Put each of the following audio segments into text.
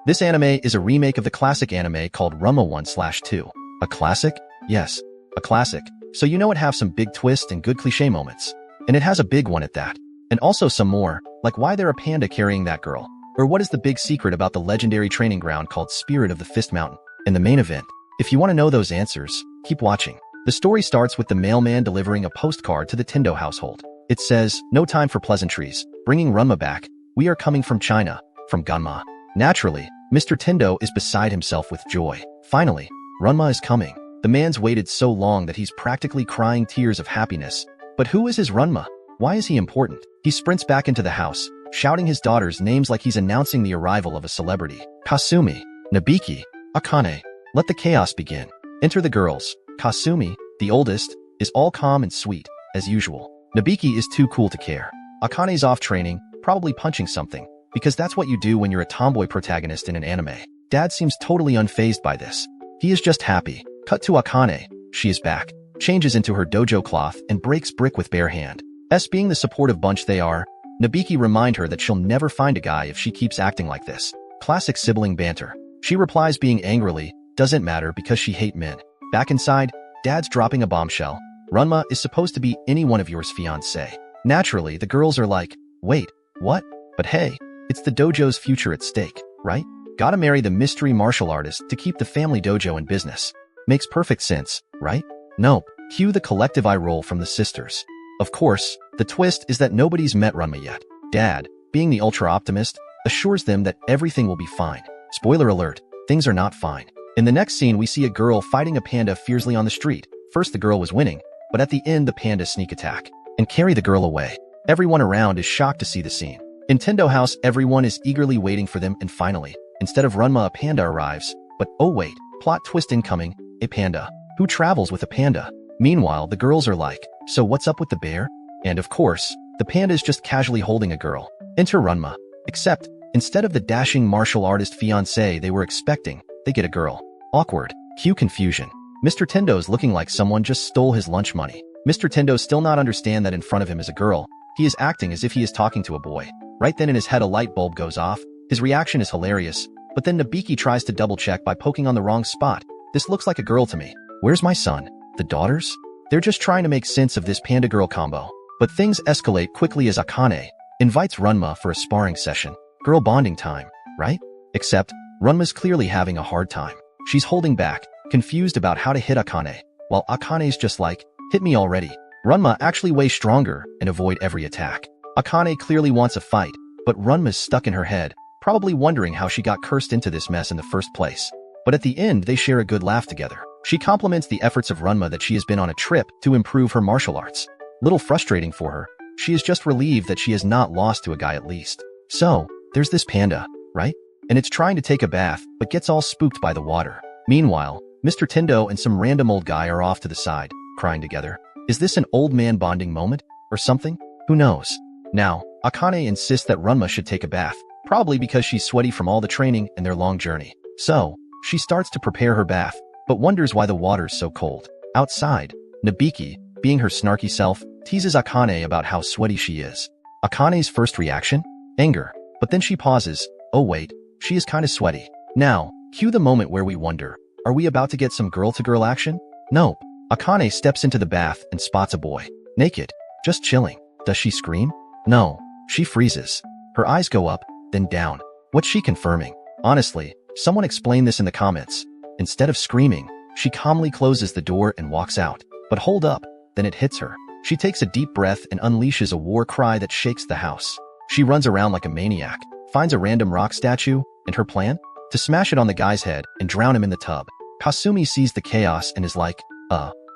This anime is a remake of the classic anime called Ranma 1/2. A classic? Yes, a classic. So you know it have some big twists and good cliche moments. And it has a big one at that. And also some more, like why there a panda carrying that girl. Or what is the big secret about the legendary training ground called Spirit of the Fist Mountain. And the main event. If you want to know those answers, keep watching. The story starts with the mailman delivering a postcard to the Tendo household. It says, "No time for pleasantries. Bringing Ranma back. We are coming from China, from Ganma." Naturally, Mr. Tendo is beside himself with joy. Finally, Ranma is coming. The man's waited so long that he's practically crying tears of happiness. But who is his Ranma? Why is he important? He sprints back into the house, shouting his daughters' names like he's announcing the arrival of a celebrity. Kasumi, Nabiki, Akane. Let the chaos begin. Enter the girls. Kasumi, the oldest, is all calm and sweet, as usual. Nabiki is too cool to care. Akane's off training, probably punching something, because that's what you do when you're a tomboy protagonist in an anime. Dad seems totally unfazed by this. He is just happy. Cut to Akane. She is back, changes into her dojo cloth and breaks brick with bare hand. Being the supportive bunch they are, Nabiki remind her that she'll never find a guy if she keeps acting like this. Classic sibling banter. She replies being angrily, "Doesn't matter because she hate men." Back inside, Dad's dropping a bombshell. Ranma is supposed to be any one of yours fiancé. Naturally, the girls are like, "Wait, what?" But hey, it's the dojo's future at stake, right? Gotta marry the mystery martial artist to keep the family dojo in business. Makes perfect sense, right? Nope. Cue the collective eye roll from the sisters. Of course, the twist is that nobody's met Ranma yet. Dad, being the ultra-optimist, assures them that everything will be fine. Spoiler alert, things are not fine. In the next scene, we see a girl fighting a panda fiercely on the street. First, the girl was winning, but at the end, the panda sneak attack and carry the girl away. Everyone around is shocked to see the scene. In Tendo House, everyone is eagerly waiting for them, and finally, instead of Ranma, a panda arrives. But oh wait, plot twist incoming, a panda. Who travels with a panda? Meanwhile, the girls are like, "So what's up with the bear?" And of course, the panda is just casually holding a girl. Enter Ranma. Except, instead of the dashing martial artist fiancé they were expecting, they get a girl. Awkward. Cue confusion. Mr. Tendo's looking like someone just stole his lunch money. Mr. Tendo still not understand that in front of him is a girl. He is acting as if he is talking to a boy. Right then in his head a light bulb goes off. His reaction is hilarious. But then Nabiki tries to double check by poking on the wrong spot. "This looks like a girl to me. Where's my son?" The daughters? They're just trying to make sense of this panda-girl combo. But things escalate quickly as Akane invites Ranma for a sparring session. Girl bonding time, right? Except, Ranma's clearly having a hard time. She's holding back, confused about how to hit Akane, while Akane's just like, "Hit me already." Ranma actually way stronger and avoid every attack. Akane clearly wants a fight, but Ranma's stuck in her head, probably wondering how she got cursed into this mess in the first place. But at the end, they share a good laugh together. She compliments the efforts of Ranma that she has been on a trip to improve her martial arts. Little frustrating for her. She is just relieved that she has not lost to a guy at least. So, there's this panda, right? And it's trying to take a bath, but gets all spooked by the water. Meanwhile, Mr. Tendo and some random old guy are off to the side, crying together. Is this an old man bonding moment? Or something? Who knows? Now, Akane insists that Ranma should take a bath, probably because she's sweaty from all the training and their long journey. So, she starts to prepare her bath, but wonders why the water's so cold. Outside, Nabiki, being her snarky self, teases Akane about how sweaty she is. Akane's first reaction? Anger. But then she pauses. Oh wait, she is kinda sweaty. Now, cue the moment where we wonder, are we about to get some girl-to-girl action? Nope. Akane steps into the bath and spots a boy. Naked. Just chilling. Does she scream? No. She freezes. Her eyes go up, then down. What's she confirming? Honestly, someone explain this in the comments. Instead of screaming, she calmly closes the door and walks out. But hold up, then it hits her. She takes a deep breath and unleashes a war cry that shakes the house. She runs around like a maniac, finds a random rock statue, and her plan? To smash it on the guy's head and drown him in the tub. Kasumi sees the chaos and is like,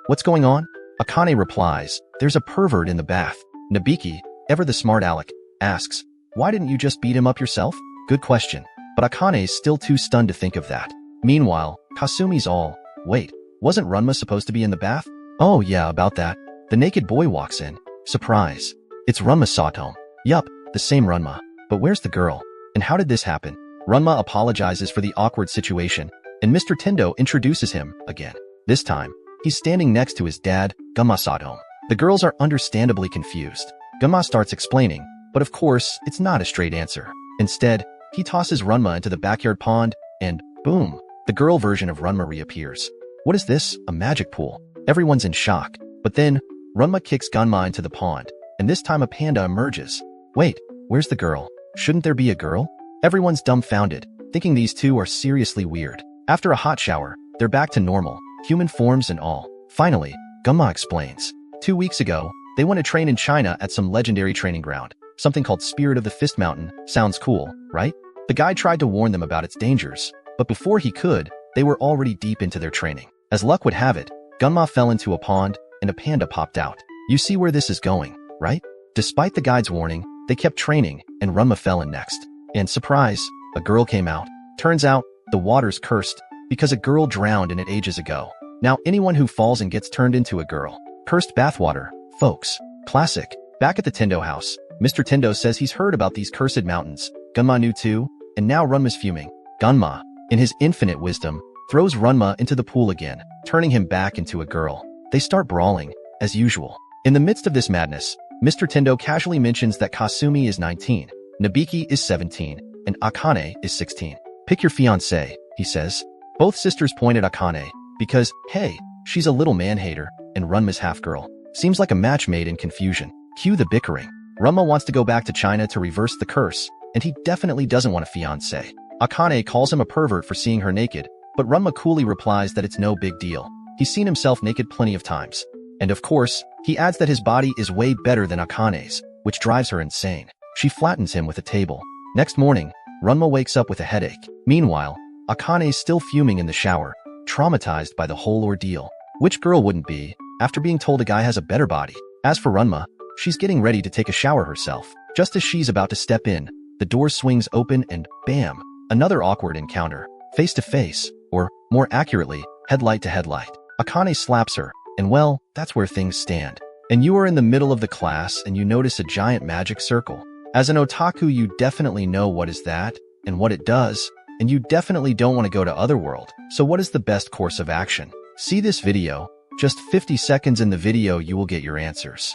what's going on? Akane replies, "There's a pervert in the bath." Nabiki, ever the smart aleck, asks, "Why didn't you just beat him up yourself?" Good question. But Akane's still too stunned to think of that. Meanwhile, Kasumi's all, "Wait, wasn't Ranma supposed to be in the bath?" "Oh yeah, about that." The naked boy walks in. Surprise. It's Ranma Satome. Yup, the same Ranma. But where's the girl? And how did this happen? Ranma apologizes for the awkward situation, and Mr. Tendo introduces him again. This time, he's standing next to his dad, Ganma Satome. The girls are understandably confused. Ganma starts explaining, but of course, it's not a straight answer. Instead, He tosses Ranma into the backyard pond, and boom, the girl version of Ranma reappears. What is this? A magic pool. Everyone's in shock. But then, Ranma kicks Ganma into the pond, and this time a panda emerges. Wait, where's the girl? Shouldn't there be a girl? Everyone's dumbfounded, thinking these two are seriously weird. After a hot shower, they're back to normal, human forms and all. Finally, Ganma explains. 2 weeks ago, they went to train in China at some legendary training ground. Something called Spirit of the Fist Mountain. Sounds cool, right? The guy tried to warn them about its dangers, but before he could, they were already deep into their training. As luck would have it, Ganma fell into a pond, and a panda popped out. You see where this is going, right? Despite the guide's warning, they kept training, and Ranma fell in next. And surprise, a girl came out. Turns out, the water's cursed, because a girl drowned in it ages ago. Now anyone who falls and gets turned into a girl. Cursed bathwater, folks. Classic. Back at the Tendo house, Mr. Tendo says he's heard about these cursed mountains. Ganma knew too, and now Ranma's fuming. Ganma, in his infinite wisdom, throws Ranma into the pool again, turning him back into a girl. They start brawling, as usual. In the midst of this madness, Mr. Tendo casually mentions that Kasumi is 19, Nabiki is 17, and Akane is 16. Pick your fiancé, he says. Both sisters point at Akane, because, hey, she's a little man-hater, and Ranma's half-girl. Seems like a match made in confusion. Cue the bickering. Ranma wants to go back to China to reverse the curse, and he definitely doesn't want a fiancé. Akane calls him a pervert for seeing her naked, but Ranma coolly replies that it's no big deal. He's seen himself naked plenty of times. And of course, he adds that his body is way better than Akane's, which drives her insane. She flattens him with a table. Next morning, Ranma wakes up with a headache. Meanwhile, Akane's still fuming in the shower, traumatized by the whole ordeal. Which girl wouldn't be, after being told a guy has a better body? As for Ranma, she's getting ready to take a shower herself. Just as she's about to step in, the door swings open and bam, another awkward encounter. Face to face, or, more accurately, headlight to headlight. Akane slaps her, and well, that's where things stand. And you are in the middle of the class and you notice a giant magic circle. As an otaku, you definitely know what is that, and what it does, and you definitely don't want to go to Otherworld. So what is the best course of action? See this video. Just 50 seconds in the video you will get your answers.